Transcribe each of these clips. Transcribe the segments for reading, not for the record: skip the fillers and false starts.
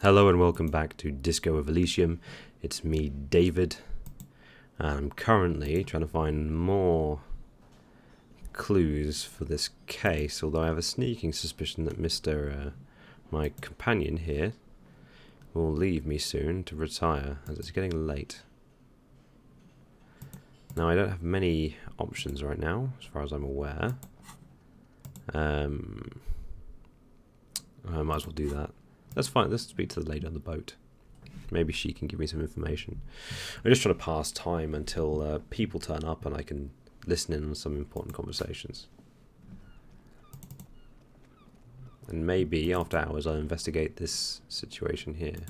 Hello and welcome back to Disco of Elysium. It's me, David, and I'm currently trying to find more clues for this case, although I have a sneaking suspicion that my companion here, will leave me soon to retire, as it's getting late. Now, I don't have many options right now, as far as I'm aware. I might as well do that. That's fine, let's speak to the lady on the boat. Maybe she can give me some information. I'm just trying to pass time until people turn up and I can listen in on some important conversations. And maybe after hours I'll investigate this situation here.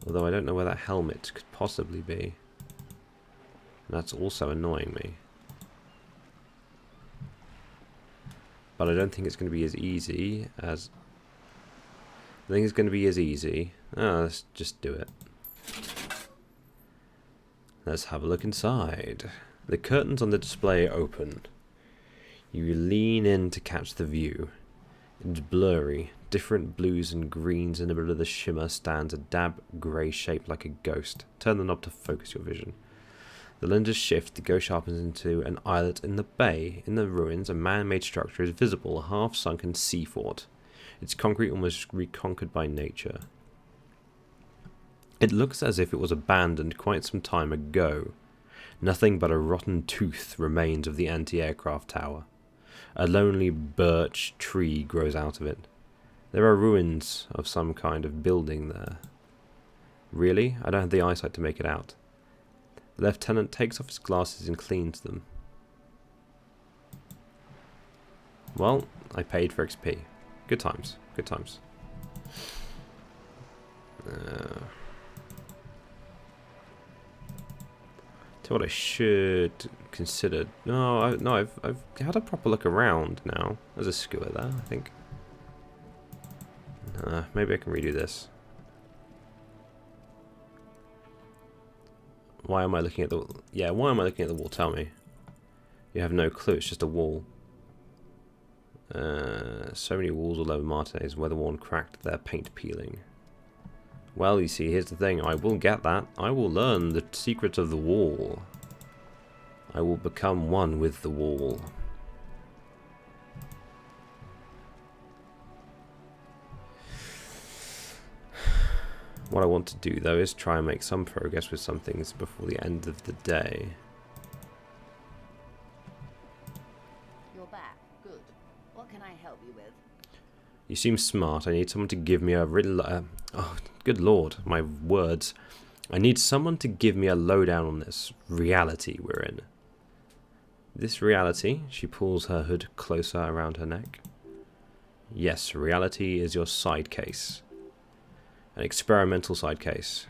Although I don't know where that helmet could possibly be. And that's also annoying me. But I don't think it's going to be as easy as... I think it's going to be as easy. Let's just do it. Let's have a look inside. The curtains on the display open. You lean in to catch the view. It's blurry. Different blues and greens. In the middle of the shimmer stands a dab grey shape like a ghost. Turn the knob to focus your vision. The lenses shift, the ghost sharpens into an islet in the bay. In the ruins, a man-made structure is visible, a half-sunken sea fort. Its concrete almost reconquered by nature. It looks as if it was abandoned quite some time ago. Nothing but a rotten tooth remains of the anti-aircraft tower. A lonely birch tree grows out of it. There are ruins of some kind of building there. Really? I don't have the eyesight to make it out. The lieutenant takes off his glasses and cleans them. Well, I paid for XP. Good times. Good times. Tell what I should consider. I've had a proper look around now. There's a skewer there, I think. Maybe I can redo this. Why am I looking at the... Yeah, why am I looking at the wall? Tell me. You have no clue. It's just a wall. So many walls all over Martinez, weather-worn, cracked, their paint peeling. Well, you see, here's the thing. I will get that. I will learn the secrets of the wall. I will become one with the wall. What I want to do, though, is try and make some progress with some things before the end of the day. You're back. Good. What can I help you with? You seem smart. I need someone to give me a riddle. Oh, good lord, my words. I need someone to give me a lowdown on this reality we're in. This reality, she pulls her hood closer around her neck. Yes, reality is your side case. An experimental side case.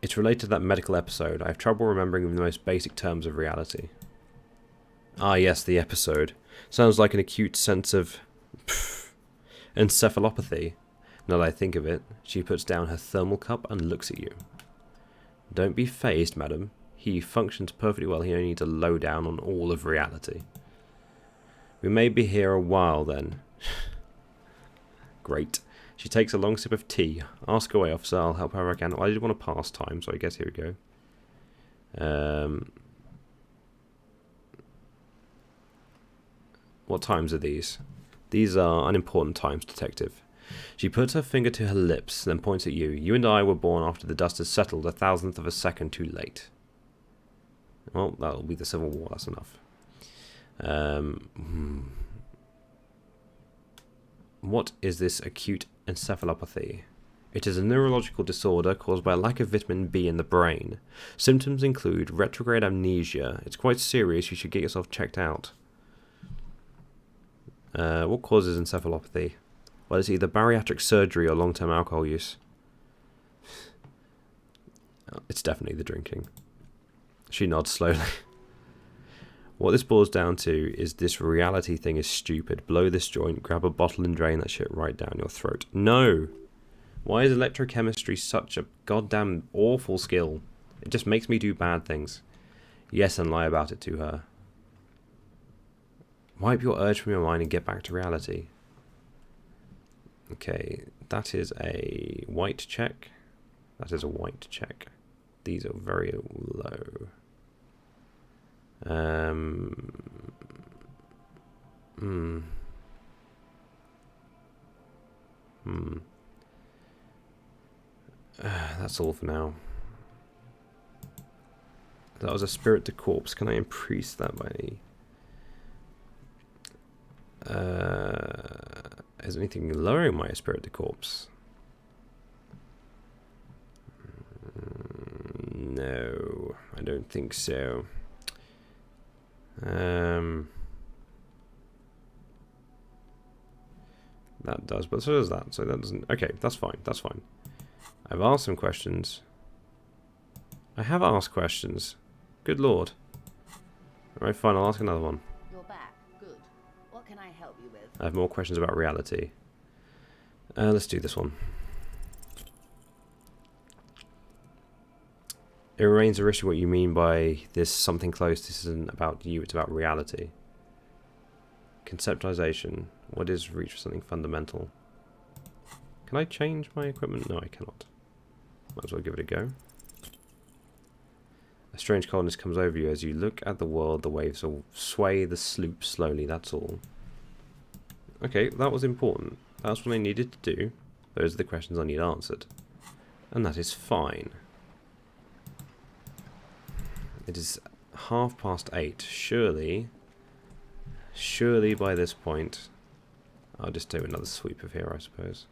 It's related to that medical episode. I have trouble remembering the most basic terms of reality. Ah, yes, the episode. Sounds like an acute sense of encephalopathy. Now that I think of it, she puts down her thermal cup and looks at you. Don't be fazed, madam. He functions perfectly well. He only needs a lowdown on all of reality. We may be here a while then. Great. She takes a long sip of tea. Ask away, officer. I'll help her again. Well, I did want to pass time, so I guess here we go. What times are these? These are unimportant times, detective. She puts her finger to her lips, then points at you. You and I were born after the dust has settled, a thousandth of a second too late. Well, that'll be the Civil War. That's enough. What is this acute encephalopathy? It is a neurological disorder caused by a lack of vitamin B in the brain. Symptoms include retrograde amnesia. It's quite serious. You should get yourself checked out. What causes encephalopathy? Well, it's either bariatric surgery or long-term alcohol use. It's definitely the drinking. She nods slowly. What this boils down to is this reality thing is stupid. Blow this joint, grab a bottle and drain that shit right down your throat. No! Why is electrochemistry such a goddamn awful skill? It just makes me do bad things. Yes, and lie about it to her. Wipe your urge from your mind and get back to reality. Okay, that is a white check. That is a white check. These are very low. Hmm. That's all for now. That was a spirit to corpse. Can I increase that by any? Is anything lowering my spirit to corpse? No, I don't think so. That does, but so does that. So that doesn't. Okay, that's fine. That's fine. I've asked some questions. I have asked questions. Good lord. Alright, fine. I'll ask another one. You're back. Good. What can I help you with? I have more questions about reality. Let's do this one. It remains a issue what you mean by this something close. This isn't about you, it's about reality. Conceptualization. What is reach for something fundamental? Can I change my equipment? No, I cannot. Might as well give it a go. A strange coldness comes over you as you look at the world. The waves will sway the sloop slowly, that's all. Okay, that was important. That's what I needed to do. Those are the questions I need answered. And that is fine. It is 8:30. Surely by this point, I'll just do another sweep of here, I suppose.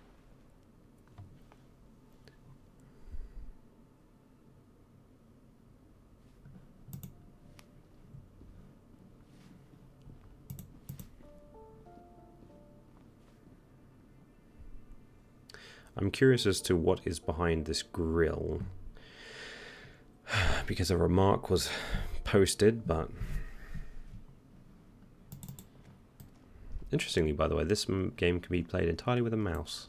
I'm curious as to what is behind this grill, because a remark was posted, but interestingly, by the way, this game can be played entirely with a mouse.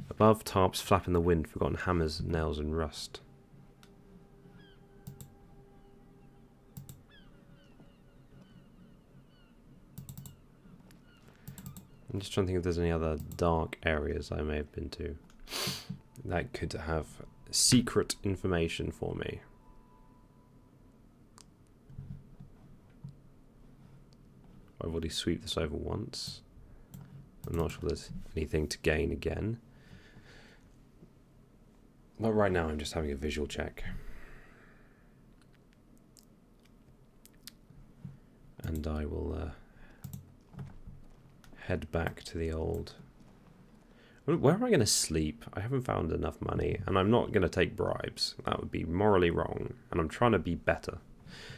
Above, tarps flap in the wind, forgotten hammers, nails and rust. I'm just trying to think if there's any other dark areas I may have been to that could have secret information for me. I've already sweeped this over once. I'm not sure there's anything to gain again. But right now I'm just having a visual check. And I will head back to the old... Where am I going to sleep? I haven't found enough money, and I'm not going to take bribes. That would be morally wrong, and I'm trying to be better.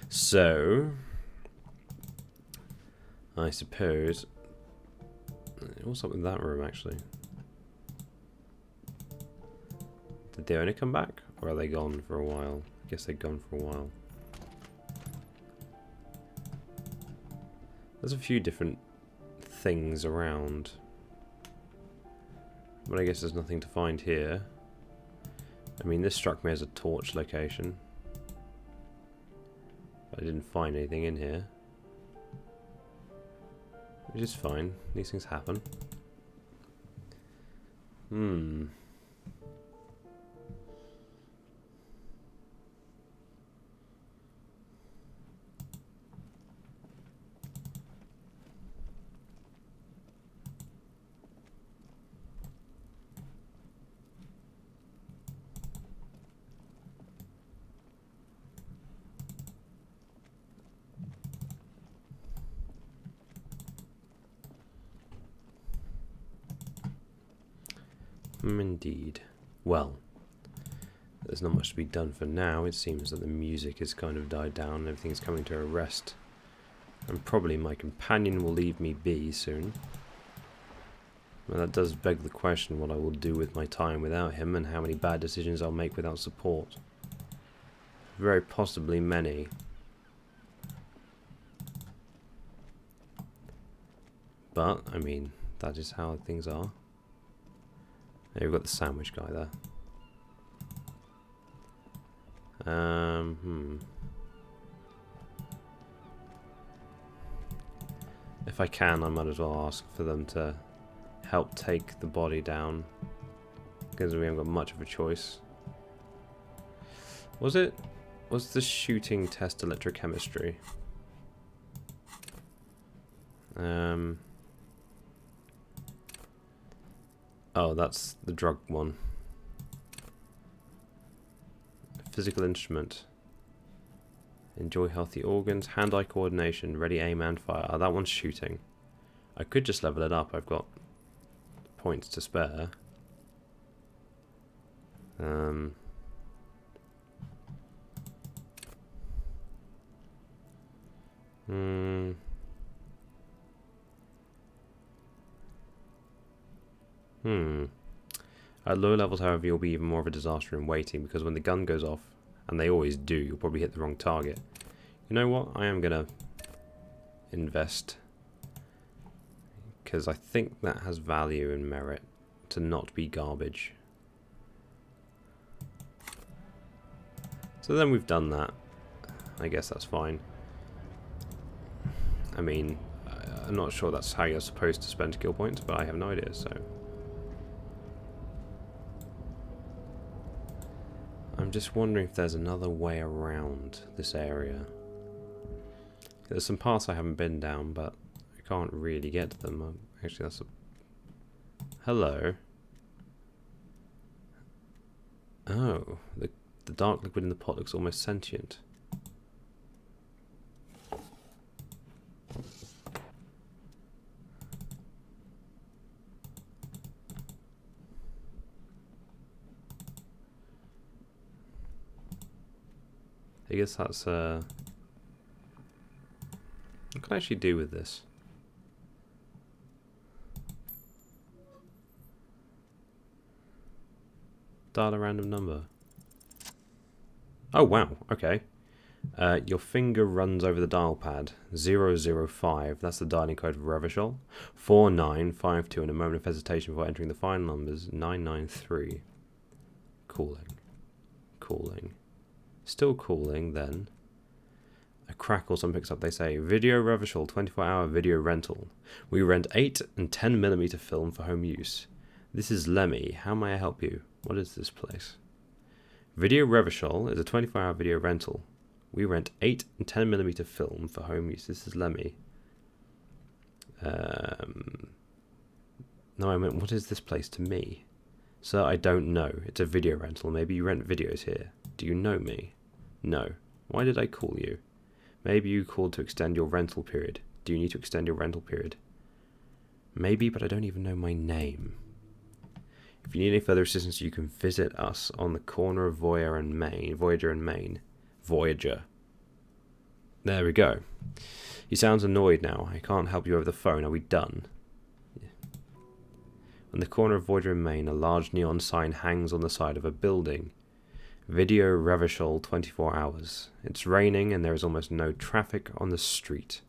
So, I suppose... What's up with that room, actually? Did the owner come back, or are they gone for a while? I guess they're gone for a while. There's a few different things around, but I guess there's nothing to find here. I mean, this struck me as a torch location, but I didn't find anything in here, which is fine. These things happen. Indeed. Well, there's not much to be done for now. It seems that the music has kind of died down and everything's coming to a rest. And probably my companion will leave me be soon. Well, that does beg the question what I will do with my time without him and how many bad decisions I'll make without support. Very possibly many. But, I mean, that is how things are. There, we've got the sandwich guy there. If I can, I might as well ask for them to help take the body down, because we haven't got much of a choice. Was the shooting test electrochemistry? Oh, that's the drug one. Physical instrument. Enjoy healthy organs, hand-eye coordination, ready aim and fire. Oh, that one's shooting. I could just level it up. I've got points to spare. At low levels, however, you'll be even more of a disaster in waiting, because when the gun goes off, and they always do, you'll probably hit the wrong target. You know what? I am gonna invest, because I think that has value and merit to not be garbage. So then we've done that. I guess that's fine. I mean, I'm not sure that's how you're supposed to spend skill points, but I have no idea, so... I'm just wondering if there's another way around this area. There's some paths I haven't been down, but I can't really get to them. Actually, that's a... Hello. Oh, the dark liquid in the pot looks almost sentient. I guess that's what can I actually do with this? Dial a random number. Oh wow, okay. Your finger runs over the dial pad. 005, that's the dialing code for Revachol. 4952, and a moment of hesitation before entering the final numbers. 993. Cooling. Cooling. Still cooling, then. A crackle, someone picks up, they say, Video Revachol, 24-hour video rental. We rent 8 and 10mm film for home use. This is Lemmy. How may I help you? What is this place? Video Revachol is a 24-hour video rental. We rent 8 and 10mm film for home use. This is Lemmy. No, I meant, what is this place to me? Sir, I don't know. It's a video rental. Maybe you rent videos here. Do you know me? No. Why did I call you? Maybe you called to extend your rental period. Do you need to extend your rental period? Maybe, but I don't even know my name. If you need any further assistance, you can visit us on the corner of Voyager and Main. Voyager. There we go. He sounds annoyed now. I can't help you over the phone. Are we done? Yeah. On the corner of Voyager and Main, a large neon sign hangs on the side of a building. Video Revachol 24 hours. It's raining and there is almost no traffic on the street.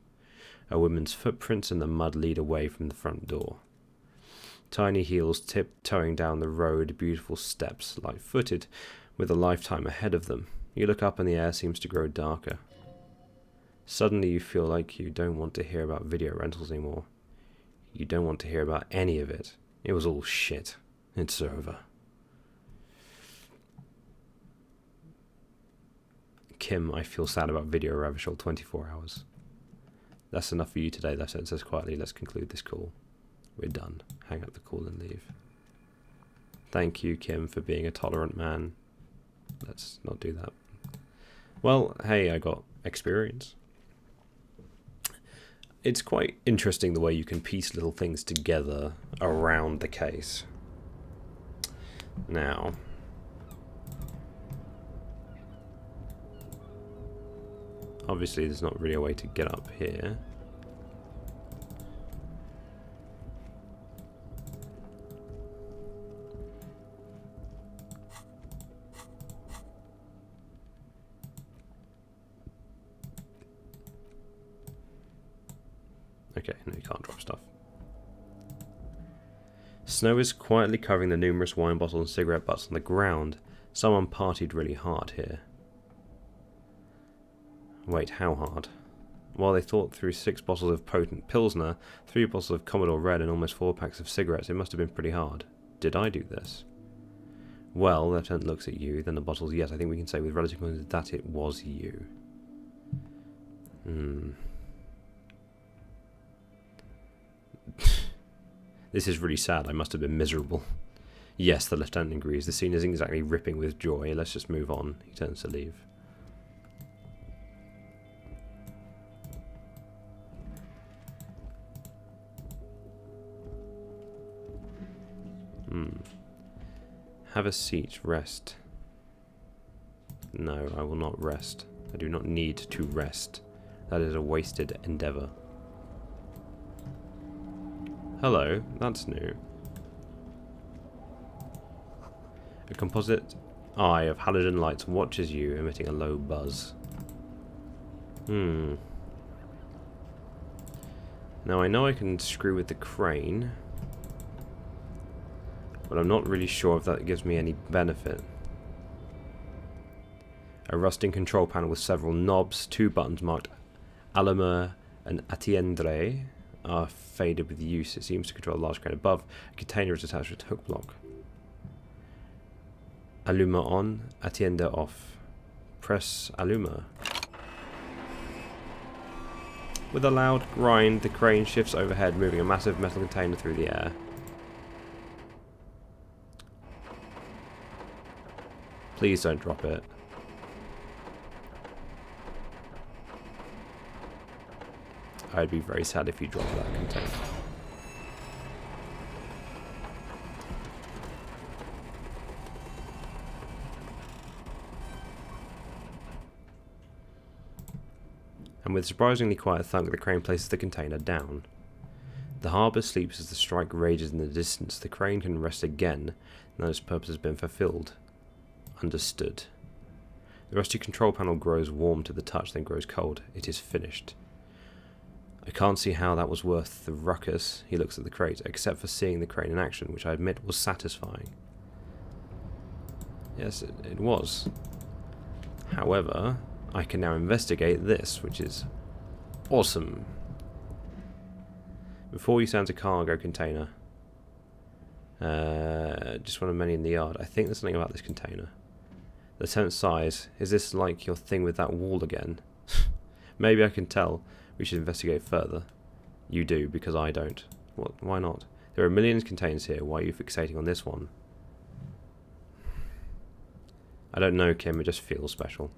A woman's footprints in the mud lead away from the front door. Tiny heels tiptoeing down the road, beautiful steps, light-footed, with a lifetime ahead of them. You look up and the air seems to grow darker. Suddenly you feel like you don't want to hear about video rentals anymore. You don't want to hear about any of it. It was all shit. It's over. Kim, I feel sad about Video Revachol 24 hours. That's enough for you today, Lieutenant says quietly. Let's conclude this call. We're done. Hang up the call and leave. Thank you, Kim, for being a tolerant man. Let's not do that. Well, hey, I got experience. It's quite interesting the way you can piece little things together around the case. Now... obviously, there's not really a way to get up here. Okay, no, you can't drop stuff. Snow is quietly covering the numerous wine bottles and cigarette butts on the ground. Someone partied really hard here. Wait, how hard? While they thought through 6 bottles of potent Pilsner, 3 bottles of Commodore Red and almost 4 packs of cigarettes, it must have been pretty hard. Did I do this? Well, Lieutenant looks at you, then the bottles. Yes, I think we can say with relative confidence that it was you. This is really sad. I must have been miserable. Yes, the Lieutenant agrees. The scene isn't exactly ripping with joy. Let's just move on. He turns to leave. Have a seat. Rest. No, I will not rest. I do not need to rest. That is a wasted endeavour. Hello, that's new. A composite eye of halogen lights watches you, emitting a low buzz. Now I know I can screw with the crane, but I'm not really sure if that gives me any benefit. A rusting control panel with several knobs, 2 buttons marked Allumer and Attiendre are faded with use. It seems to control a large crane above. A container is attached with a hook block. Allumer on, Attiendre off. Press Allumer. With a loud grind, the crane shifts overhead, moving a massive metal container through the air. Please don't drop it. I'd be very sad if you dropped that container. And with a surprisingly quiet thunk, the crane places the container down. The harbour sleeps as the strike rages in the distance. The crane can rest again, now its purpose has been fulfilled. Understood. The rusty control panel grows warm to the touch, then grows cold. It is finished. I can't see how that was worth the ruckus. He looks at the crate, except for seeing the crane in action, which I admit was satisfying. Yes, it was. However, I can now investigate this, which is awesome. Before you sounds a cargo container. Just one of many in the yard. I think there's something about this container. The tent size. Is this like your thing with that wall again? Maybe I can tell. We should investigate further. You do, because I don't. What? Why not? There are millions of containers here. Why are you fixating on this one? I don't know, Kim. It just feels special.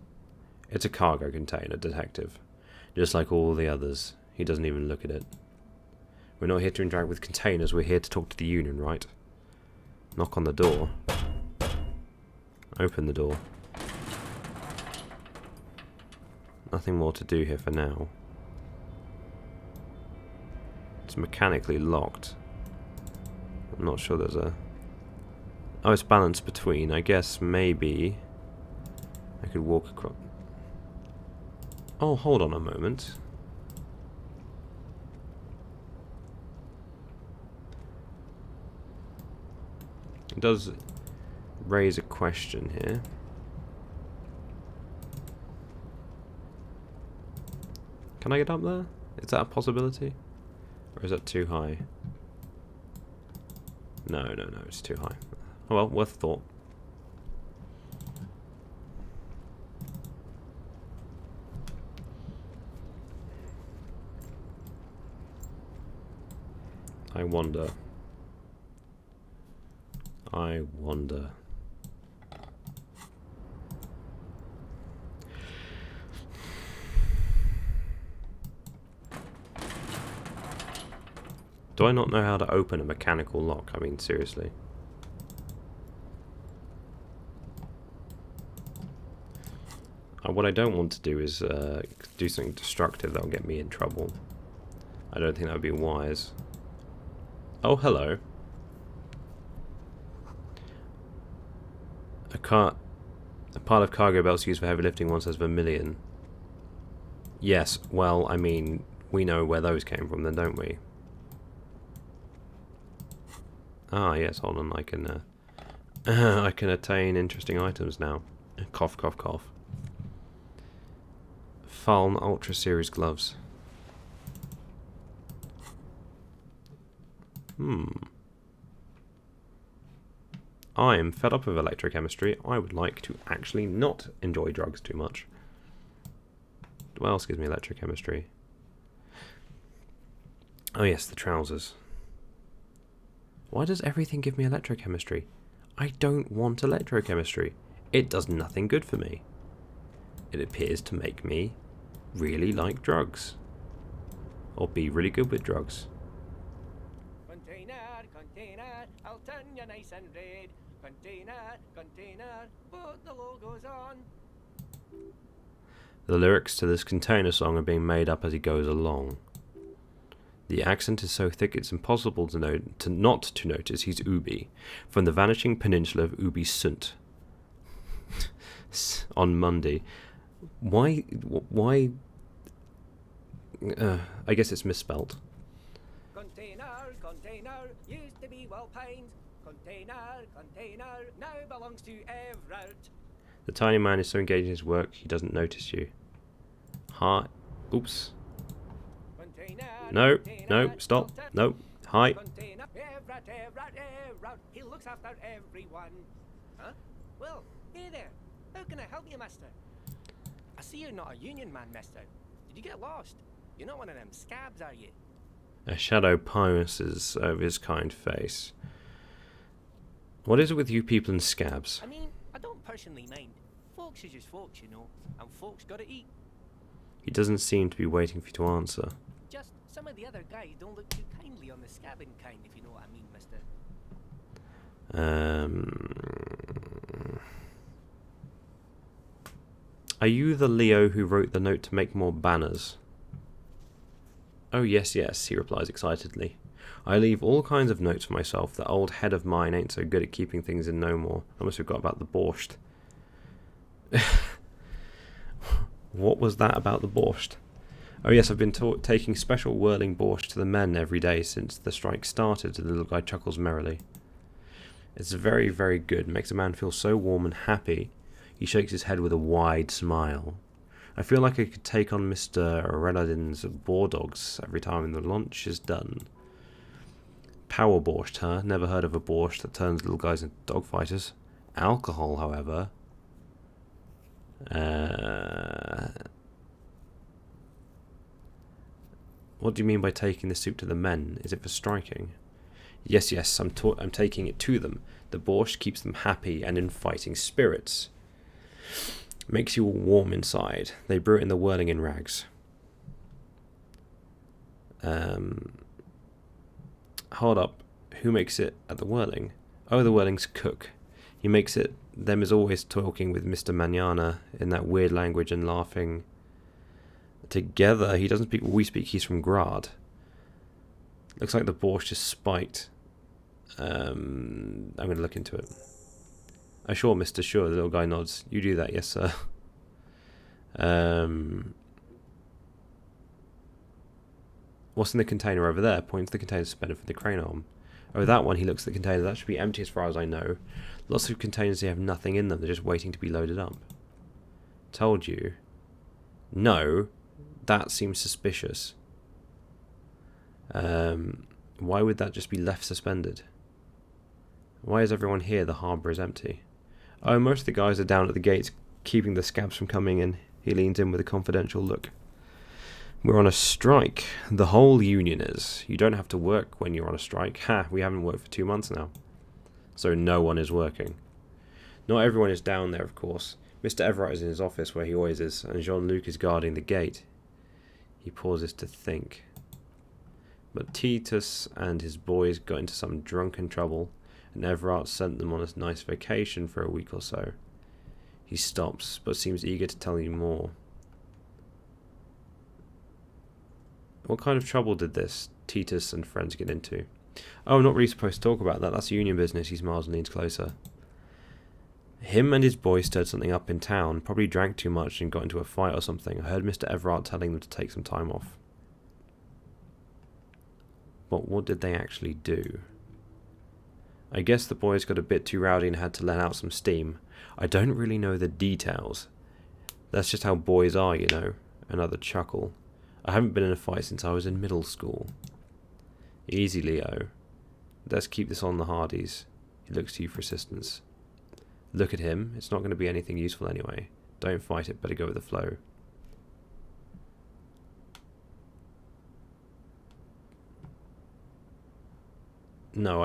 It's a cargo container, detective. Just like all the others. He doesn't even look at it. We're not here to interact with containers. We're here to talk to the Union, right? Knock on the door. Open the door. Nothing more to do here for now. It's mechanically locked. I'm not sure there's a... Oh, it's balanced between. I guess maybe I could walk across... Oh, hold on a moment. It does raise a question here. Can I get up there? Is that a possibility? Or is that too high? No, it's too high. Oh well, worth a thought. I wonder. Do I not know how to open a mechanical lock? I mean, seriously. What I don't want to do is do something destructive that will get me in trouble. I don't think that would be wise. Oh, hello. A pile of cargo belts used for heavy lifting one says vermilion. Yes, well, I mean, we know where those came from then, don't we? Ah, yes, hold on, I can I can attain interesting items now. Cough, cough, cough. Falm Ultra Series gloves. I am fed up with electrochemistry. I would like to actually not enjoy drugs too much. What else gives me electrochemistry? Oh yes, the trousers. Why does everything give me electrochemistry? I don't want electrochemistry. It does nothing good for me. It appears to make me really like drugs. Or be really good with drugs. Container, container, I'll turn you nice and red. Container, container, put the logos on. The lyrics to this container song are being made up as he goes along. The accent is so thick it's impossible not to notice he's Ubi, from the vanishing peninsula of Ubi Sunt. On Monday. Why? I guess it's misspelt. Container, container, used to be well pines. Container, container, now belongs to Everett. The tiny man is so engaged in his work he doesn't notice you. Hi. Oops. Container, No, container, no, stop. No. Hi. Container, Everett, Everett, Everett. He looks after everyone. Huh? Well, hey there. How can I help you, mister? I see you're not a union man, mister. Did you get lost? You're not one of them scabs, are you? A shadow passes over his kind face. What is it with you people and scabs? I mean, I don't personally mind. Folks is just folks, you know, and folks gotta eat. He doesn't seem to be waiting for you to answer. Just some of the other guys don't look too kindly on the scabbing kind, if you know what I mean, mister. Are you the Leo who wrote the note to make more banners? Oh, yes, yes, he replies excitedly. I leave all kinds of notes for myself. That old head of mine ain't so good at keeping things in no more. I almost forgot about the Borscht. What was that about the Borscht? Oh yes, I've been taking special whirling Borscht to the men every day since the strike started, the little guy chuckles merrily. It's very, very good. Makes a man feel so warm and happy. He shakes his head with a wide smile. I feel like I could take on Mr. Renardin's boar dogs every time the lunch is done. Power borscht, huh? Never heard of a borscht that turns little guys into dog fighters. Alcohol, however. What do you mean by taking the soup to the men? Is it for striking? Yes, yes, I'm taking it to them. The borscht keeps them happy and in fighting spirits. Makes you all warm inside. They brew it in the whirling in rags. Hold up. Who makes it at the whirling? Oh, the whirling's cook. He makes it. Them is always talking with Mr. Manana in that weird language and laughing together. He doesn't speak what we speak. He's from Grad. Looks like the borscht is spiked. I'm going to look into it. Oh, sure, Mr. Sure. The little guy nods. You do that, yes, sir. What's in the container over there? Points the container suspended from the crane arm. Oh, that one. He looks at the container. That should be empty as far as I know. Lots of containers that have nothing in them. They're just waiting to be loaded up. Told you. No. That seems suspicious. Why would that just be left suspended? Why is everyone here? The harbour is empty. Oh, most of the guys are down at the gates, keeping the scabs from coming in. He leans in with a confidential look. We're on a strike. The whole union is. You don't have to work when you're on a strike. Ha, we haven't worked for 2 months now. So no one is working. Not everyone is down there, of course. Mr. Everett is in his office, where he always is, and Jean-Luc is guarding the gate. He pauses to think. But Titus and his boys got into some drunken trouble, and Everett sent them on a nice vacation for a week or so. He stops, but seems eager to tell you more. What kind of trouble did this Titus and friends get into? Oh, I'm not really supposed to talk about that. That's union business. He smiles and leans closer. Him and his boys stirred something up in town. Probably drank too much and got into a fight or something. I heard Mr. Everett telling them to take some time off. But what did they actually do? I guess the boys got a bit too rowdy and had to let out some steam. I don't really know the details. That's just how boys are, you know. Another chuckle. I haven't been in a fight since I was in middle school. Easy, Leo. Let's keep this on the hardies. He looks to you for assistance. Look at him. It's not going to be anything useful anyway. Don't fight it, better go with the flow. No,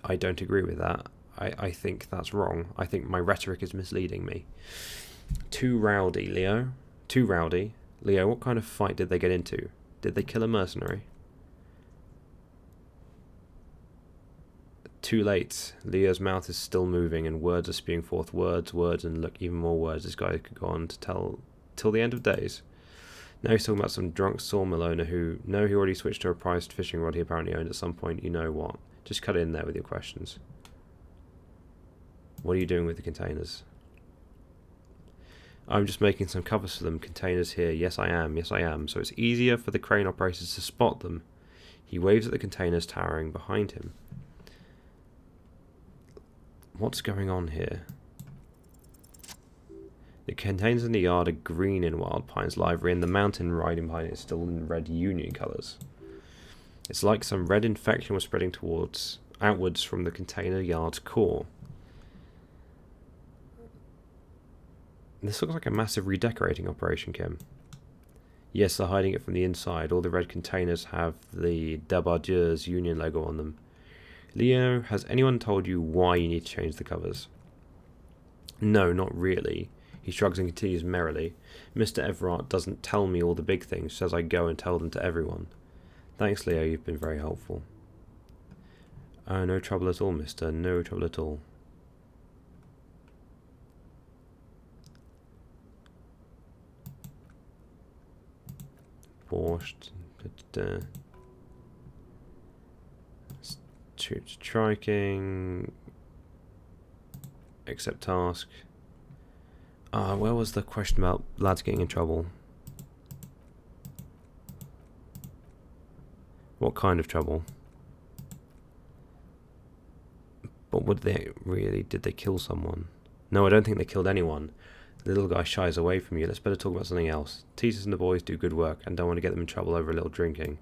I don't agree with that. I think that's wrong. I think my rhetoric is misleading me. Too rowdy, Leo. Too rowdy. Leo, what kind of fight did they get into? Did they kill a mercenary? Too late. Leo's mouth is still moving and words are spewing forth. Words, and look, even more words. This guy could go on to tell till the end of days. Now he's talking about some drunk sawmill owner who... No, he already switched to a prized fishing rod he apparently owned at some point. You know what? Just cut it in there with your questions. What are you doing with the containers? I'm just making some covers for them. Containers here. Yes, I am. Yes, I am. So it's easier for the crane operators to spot them. He waves at the containers towering behind him. What's going on here? The containers in the yard are green in Wild Pine's livery, and the mountain riding behind it is still in red Union colours. It's like some red infection was spreading outwards from the container yard's core. This looks like a massive redecorating operation, Kim. Yes, they're hiding it from the inside. All the red containers have the Debardeurs Union logo on them. Leo, has anyone told you why you need to change the covers? No, not really. He shrugs and continues merrily. Mr. Everard doesn't tell me all the big things, says I go and tell them to everyone. Thanks, Leo, you've been very helpful. Oh, no trouble at all, mister. No trouble at all. Borscht. Striking. Accept task. Where was the question about lads getting in trouble? What kind of trouble? But what did they really... Did they kill someone? No, I don't think they killed anyone. The little guy shies away from you. Let's better talk about something else. Titus and the boys do good work and don't want to get them in trouble over a little drinking.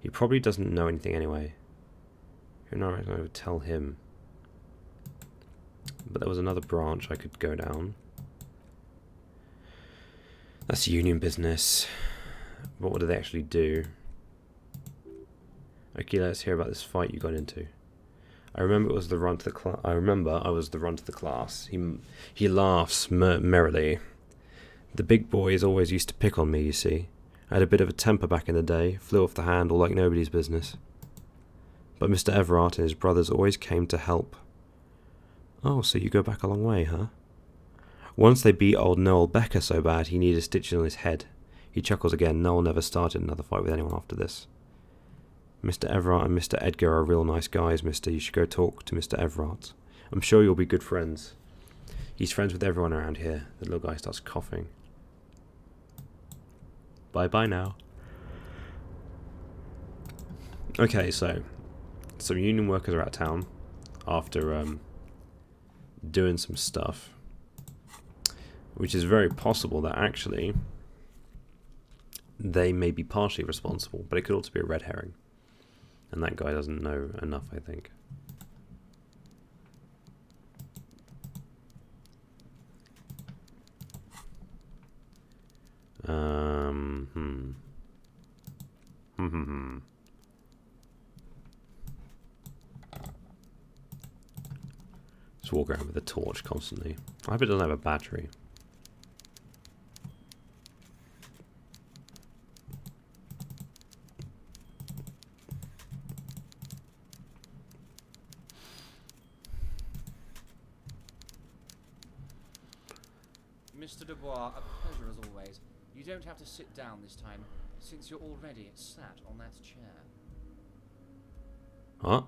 He probably doesn't know anything anyway. Who knows? I would tell him. But there was another branch I could go down. That's union business. But what do they actually do? Okay, let's hear about this fight you got into. I remember I was the run to the class. He laughs merrily. The big boys always used to pick on me, you see. I had a bit of a temper back in the day, flew off the handle like nobody's business. But Mr. Everard and his brothers always came to help. Oh, so you go back a long way, huh? Once they beat old Noel Becker so bad he needed stitches on his head. He chuckles again. Noel never started another fight with anyone after this. Mr. Everard and Mr. Edgar are real nice guys, mister. You should go talk to Mr. Everard. I'm sure you'll be good friends. He's friends with everyone around here. The little guy starts coughing. Bye-bye now. Okay, so some union workers are out of town after doing some stuff, which is very possible that actually they may be partially responsible, but it could also be a red herring. And that guy doesn't know enough, I think. Just walk around with a torch constantly. I hope it doesn't have a battery. Mr. Dubois, a pleasure as always. You don't have to sit down this time, since you're already sat on that chair. What?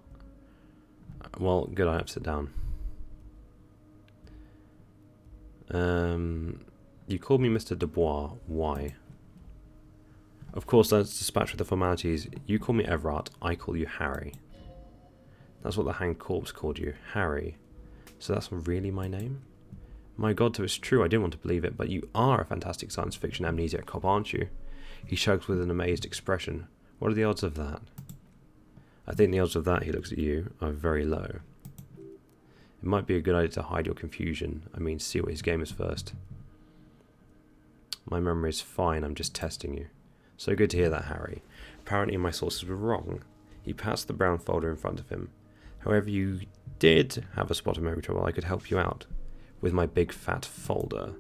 Well, good, I have to sit down. You called me Mr. Dubois. Why? Of course, let's dispatch with the formalities. You call me Everard, I call you Harry. That's what the hanged corpse called you, Harry. So that's really my name? My god, so it's true, I didn't want to believe it, but you are a fantastic science fiction amnesiac cop, aren't you? He shrugs with an amazed expression. What are the odds of that? I think the odds of that, he looks at you, are very low. It might be a good idea to hide your confusion. I mean, see what his game is first. My memory is fine, I'm just testing you. So good to hear that, Harry. Apparently my sources were wrong. He pats the brown folder in front of him. However, you did have a spot of memory trouble. I could help you out with my big fat folder.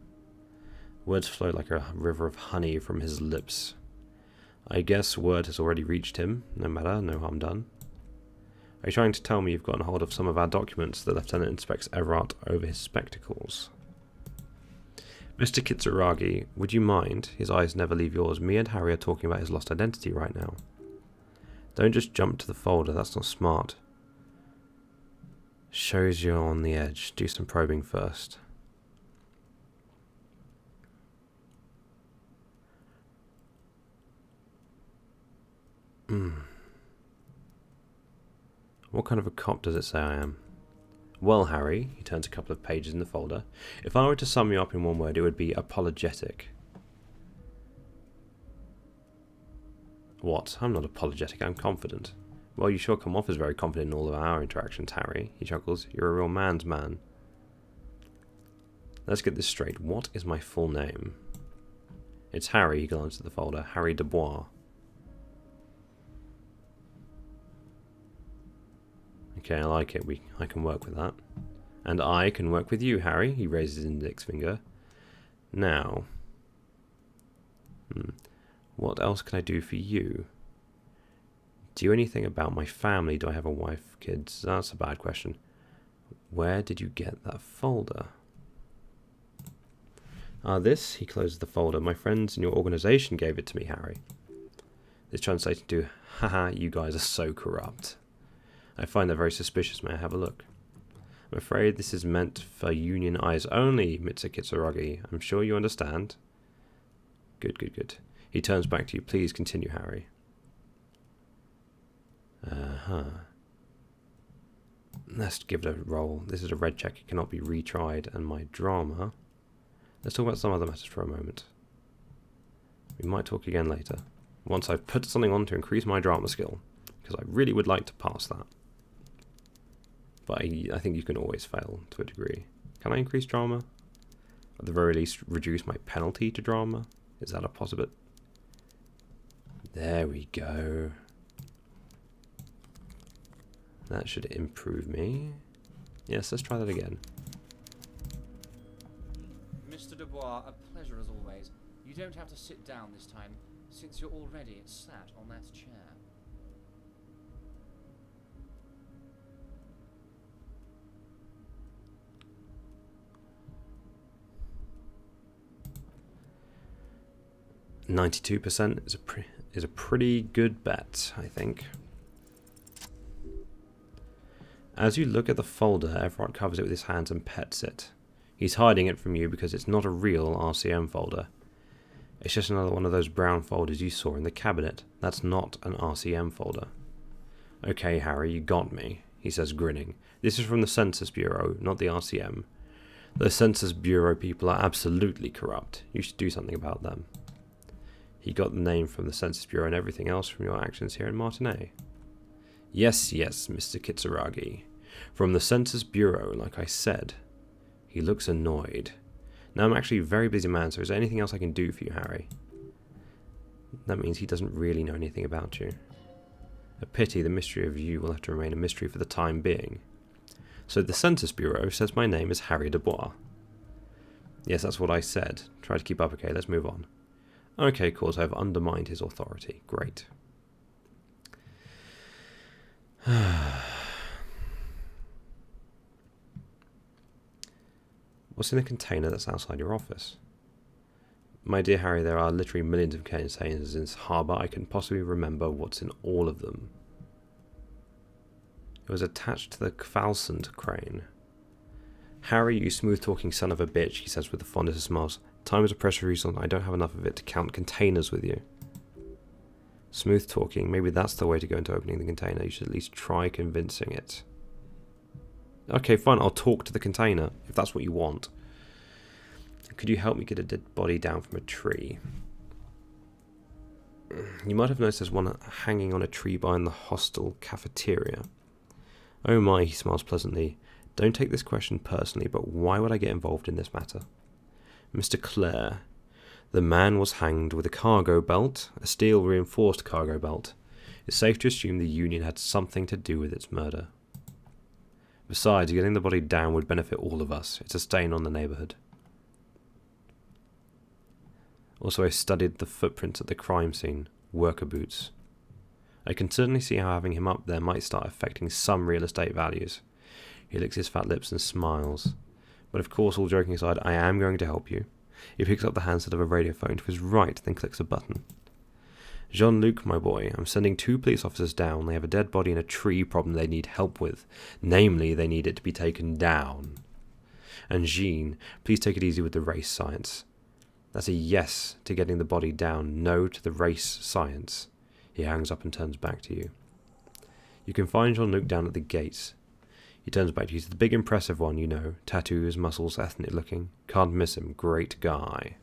Words flow like a river of honey from his lips. I guess word has already reached him. No matter, no harm done. Are you trying to tell me you've gotten hold of some of our documents? The Lieutenant inspects Everard over his spectacles. Mr. Kitsuragi, would you mind? His eyes never leave yours. Me and Harry are talking about his lost identity right now. Don't just jump to the folder, that's not smart. Shows you're on the edge. Do some probing first. What kind of a cop does it say I am? Well, Harry, he turns a couple of pages in the folder. If I were to sum you up in one word, it would be apologetic. What? I'm not apologetic, I'm confident. Well, you sure come off as very confident in all of our interactions, Harry. He chuckles. You're a real man's man. Let's get this straight. What is my full name? It's Harry, he glances at the folder. Harry Dubois. Okay, I like it. I can work with that. And I can work with you, Harry. He raises his index finger. Now, what else can I do for you? Do you know anything about my family? Do I have a wife, kids? That's a bad question. Where did you get that folder? This, he closes the folder. My friends in your organization gave it to me, Harry. This translates to, haha, you guys are so corrupt. I find that very suspicious. May I have a look? I'm afraid this is meant for union eyes only, Mr. Kitsuragi. I'm sure you understand. Good, good, good. He turns back to you. Please continue, Harry. Let's give it a roll. This is a red check. It cannot be retried. And my drama... Let's talk about some other matters for a moment. We might talk again later. Once I've put something on to increase my drama skill. Because I really would like to pass that. But I think you can always fail to a degree. Can I increase drama? At the very least, reduce my penalty to drama? Is that a possibility? There we go. That should improve me. Yes, let's try that again. Mr. Dubois, a pleasure as always. You don't have to sit down this time, since you're already sat on that chair. %92% is a pretty good bet, I think. As you look at the folder, Everard covers it with his hands and pets it. He's hiding it from you because it's not a real RCM folder. It's just another one of those brown folders you saw in the cabinet. That's not an RCM folder. Okay, Harry, you got me, he says, grinning. This is from the Census Bureau, not the RCM. The Census Bureau people are absolutely corrupt. You should do something about them. He got the name from the Census Bureau and everything else from your actions here in Martinez. Yes, yes, Mr. Kitsuragi. From the Census Bureau, like I said. He looks annoyed. Now I'm actually a very busy man, so is there anything else I can do for you, Harry? That means he doesn't really know anything about you. A pity, the mystery of you will have to remain a mystery for the time being. So the Census Bureau says my name is Harry Dubois. Yes, that's what I said. Try to keep up, okay? Let's move on. Okay, cool, so I've undermined his authority. Great. What's in the container that's outside your office? My dear Harry, there are literally millions of containers in this harbour. I can possibly remember what's in all of them. It was attached to the Kvalsund crane. Harry, you smooth-talking son of a bitch, he says with the fondest of smiles. Time is a precious resource. I don't have enough of it to count containers with you. Smooth talking. Maybe that's the way to go into opening the container. You should at least try convincing it. Okay, fine. I'll talk to the container, if that's what you want. Could you help me get a dead body down from a tree? You might have noticed there's one hanging on a tree behind the hostel cafeteria. Oh my, he smiles pleasantly. Don't take this question personally, but why would I get involved in this matter? Mr. Clare, the man was hanged with a cargo belt, a steel-reinforced cargo belt. It's safe to assume the Union had something to do with its murder. Besides, getting the body down would benefit all of us. It's a stain on the neighbourhood. Also, I studied the footprints at the crime scene, worker boots. I can certainly see how having him up there might start affecting some real estate values. He licks his fat lips and smiles. But of course, all joking aside, I am going to help you. He picks up the handset of a radiophone to his right, then clicks a button. Jean-Luc, my boy, I'm sending 2 police officers down. They have a dead body in a tree problem they need help with. Namely, they need it to be taken down. And Jean, please take it easy with the race science. That's a yes to getting the body down, no to the race science. He hangs up and turns back to you. You can find Jean-Luc down at the gates. He turns back to you. He's the big impressive one, you know. Tattoos, muscles, ethnic looking. Can't miss him. Great guy.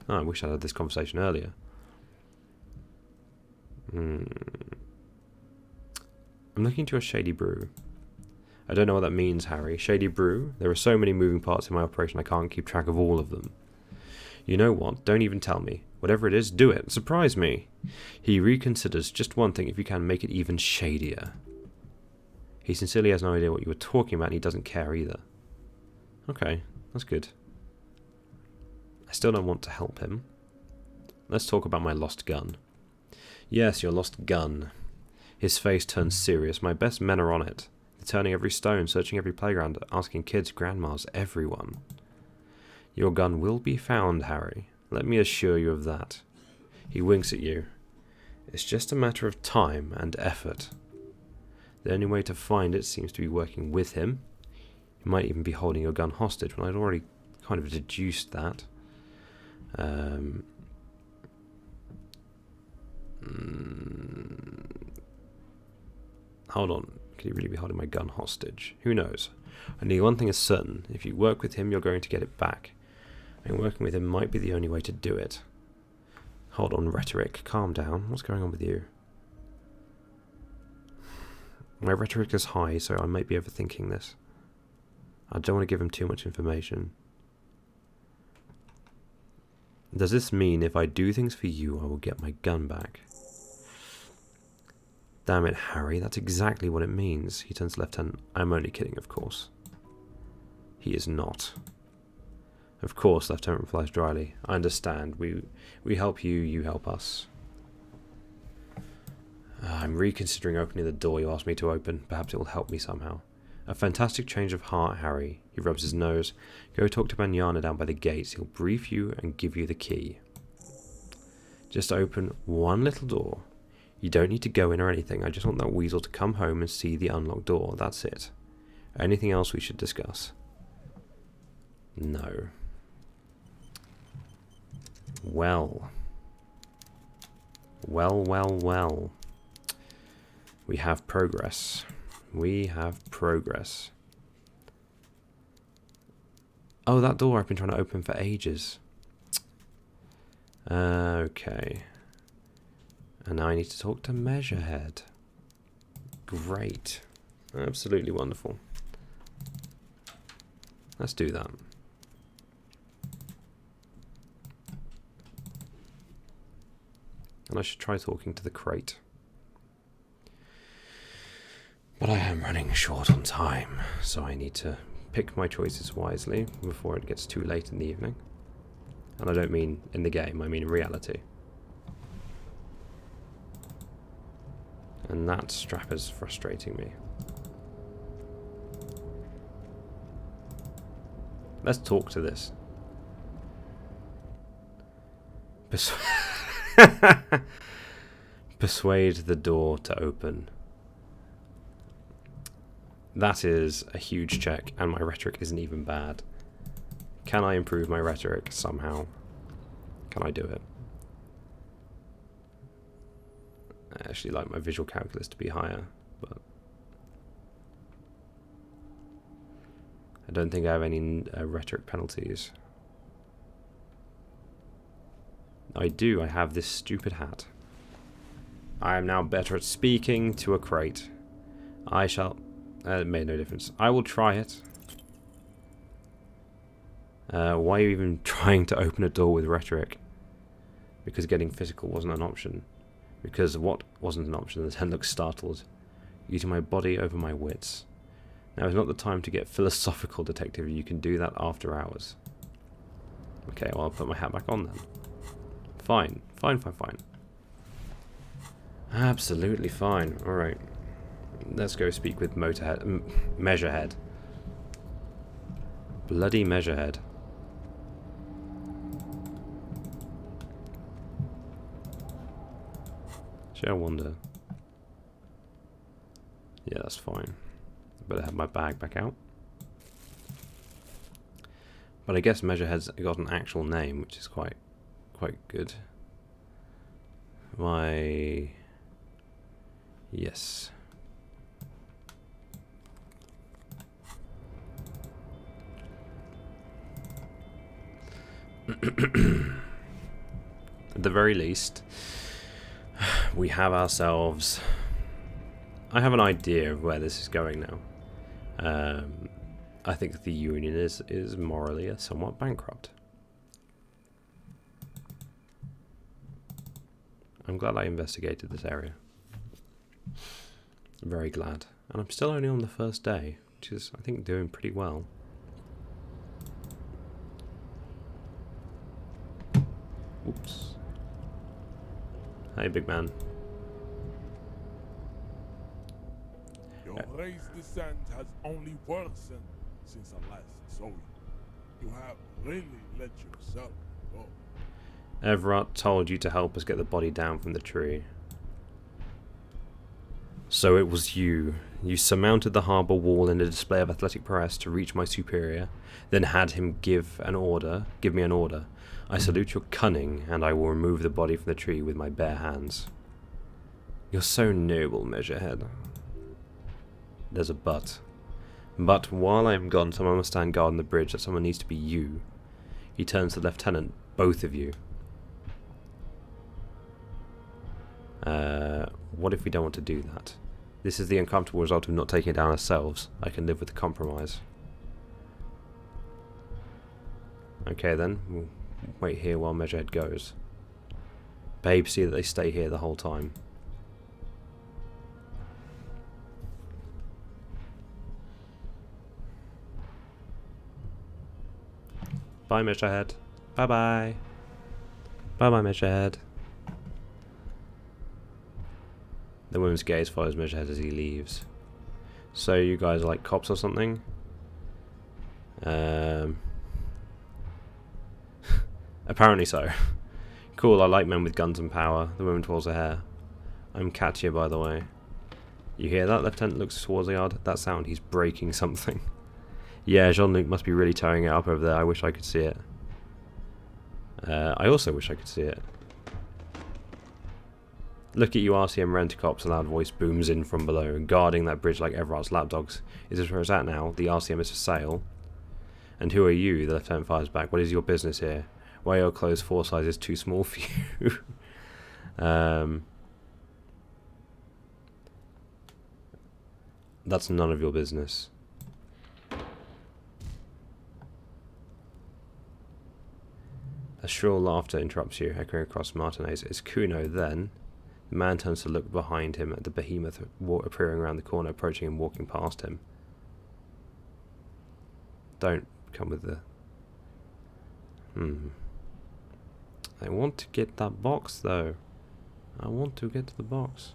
Oh, I wish I'd had this conversation earlier. I'm looking to a shady brew. I don't know what that means, Harry. Shady brew? There are so many moving parts in my operation I can't keep track of all of them. You know what? Don't even tell me. Whatever it is, do it. Surprise me. He reconsiders just one thing, if you can make it even shadier. He sincerely has no idea what you were talking about, and he doesn't care either. Okay, that's good. I still don't want to help him. Let's talk about my lost gun. Yes, your lost gun. His face turns serious. My best men are on it. They're turning every stone, searching every playground, asking kids, grandmas, everyone. Your gun will be found, Harry. Let me assure you of that. He winks at you. It's just a matter of time and effort. The only way to find it seems to be working with him. He might even be holding your gun hostage, when I'd already kind of deduced that. Hold on. Could he really be holding my gun hostage? Who knows? Only one thing is certain. If you work with him, you're going to get it back. And working with him might be the only way to do it. Hold on, rhetoric. Calm down. What's going on with you? My rhetoric is high, so I might be overthinking this. I don't want to give him too much information. Does this mean if I do things for you, I will get my gun back? Damn it, Harry, that's exactly what it means. He turns to Lieutenant. I'm only kidding, of course. He is not. Of course, Lieutenant replies dryly. I understand. We help you, you help us. I'm reconsidering opening the door you asked me to open. Perhaps it will help me somehow. A fantastic change of heart, Harry. He rubs his nose. Go talk to Manana down by the gates. He'll brief you and give you the key. Just open one little door. You don't need to go in or anything. I just want that weasel to come home and see the unlocked door. That's it. Anything else we should discuss? No. Well. Well. We have progress. We have progress. Oh, that door I've been trying to open for ages. Okay. And now I need to talk to Measurehead. Great. Absolutely wonderful. Let's do that. And I should try talking to the crate. But I am running short on time, so I need to pick my choices wisely before it gets too late in the evening. And I don't mean in the game, I mean in reality. And that strap is frustrating me. Let's talk to this. Persuade the door to open. That is a huge check, and my rhetoric isn't even bad. Can I improve my rhetoric somehow? Can I do it? I actually like my visual calculus to be higher, but I don't think I have any rhetoric penalties. I do. I have this stupid hat. I am now better at speaking to a crate. I shall... it made no difference. I will try it. Why are you even trying to open a door with rhetoric? Because getting physical wasn't an option. Because what wasn't an option? The 10 looks startled. Using my body over my wits. Now is not the time to get philosophical, detective. You can do that after hours. Okay, well, I'll put my hat back on then. Fine. Fine. Absolutely fine. Alright. Let's go speak with Measurehead. Bloody Measurehead. I wonder. Yeah, that's fine. Better have my bag back out. But I guess Measurehead's got an actual name, which is quite good. Yes. At the very least, we have ourselves... I have an idea of where this is going now. I think the Union is morally somewhat bankrupt. I'm glad I investigated this area. I'm very glad. And I'm still only on the first day, which is, I think, doing pretty well. Oops. Hey, big man. Your race descent has only worsened since I last saw you. You have really let yourself go. Everett told you to help us get the body down from the tree. So it was you. You surmounted the harbour wall in a display of athletic prowess to reach my superior, then had him give me an order. I salute your cunning, and I will remove the body from the tree with my bare hands. You're so noble, Measurehead. There's a but. But while I am gone, someone must stand guard on the bridge. That someone needs to be you. He turns to the lieutenant, both of you. What if we don't want to do that? This is the uncomfortable result of not taking it down ourselves. I can live with the compromise. Okay then, we'll wait here while Measurehead goes. Babe, see that they stay here the whole time. Bye, Measurehead. Bye-bye. Bye-bye, Measurehead. The woman's gaze follows Measurehead as he leaves. So you guys are like cops or something? Apparently so. Cool, I like men with guns and power. The woman twirls her hair. I'm Katya, by the way. You hear that? Lieutenant looks towards the yard. That sound, he's breaking something. Yeah, Jean-Luc must be really tearing it up over there. I wish I could see it. I also wish I could see it. Look at you, RCM rent-a-cops, a loud voice booms in from below, guarding that bridge like Everard's lapdogs. Is this where it's at now? The RCM is for sale. And who are you? The lieutenant fires back. What is your business here? Why are your clothes 4 sizes too small for you? That's none of your business. A shrill laughter interrupts you, echoing across Martinez. It's Kuno then. The man turns to look behind him at the behemoth appearing around the corner, approaching him, walking past him. Don't come with the... I want to get that box, though. I want to get to the box.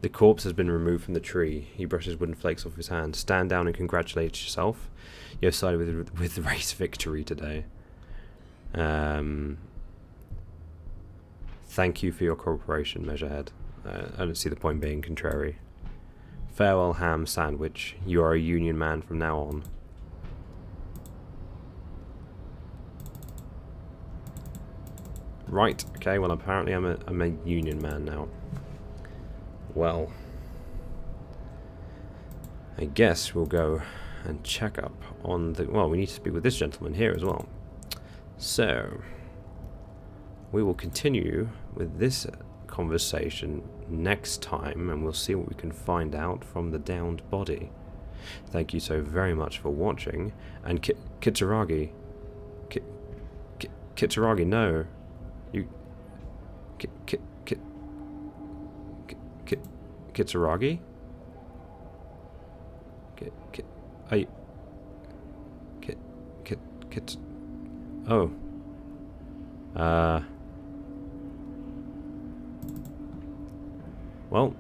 The corpse has been removed from the tree. He brushes wooden flakes off his hand. Stand down and congratulate yourself. You have sided with race victory today. Thank you for your cooperation, Measurehead. I don't see the point being contrary. Farewell, ham sandwich. You are a Union man from now on. Right, okay, well apparently I'm a Union man now. Well, I guess we'll go and check up on the... Well, we need to speak with this gentleman here as well. So, we will continue with this conversation next time, and we'll see what we can find out from the downed body. Thank you so very much for watching, and Kitsuragi, Kitsuragi, no, you, Kitsuragi, oh, well,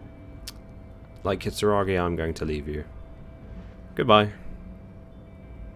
like Kitsuragi, I'm going to leave you. Goodbye.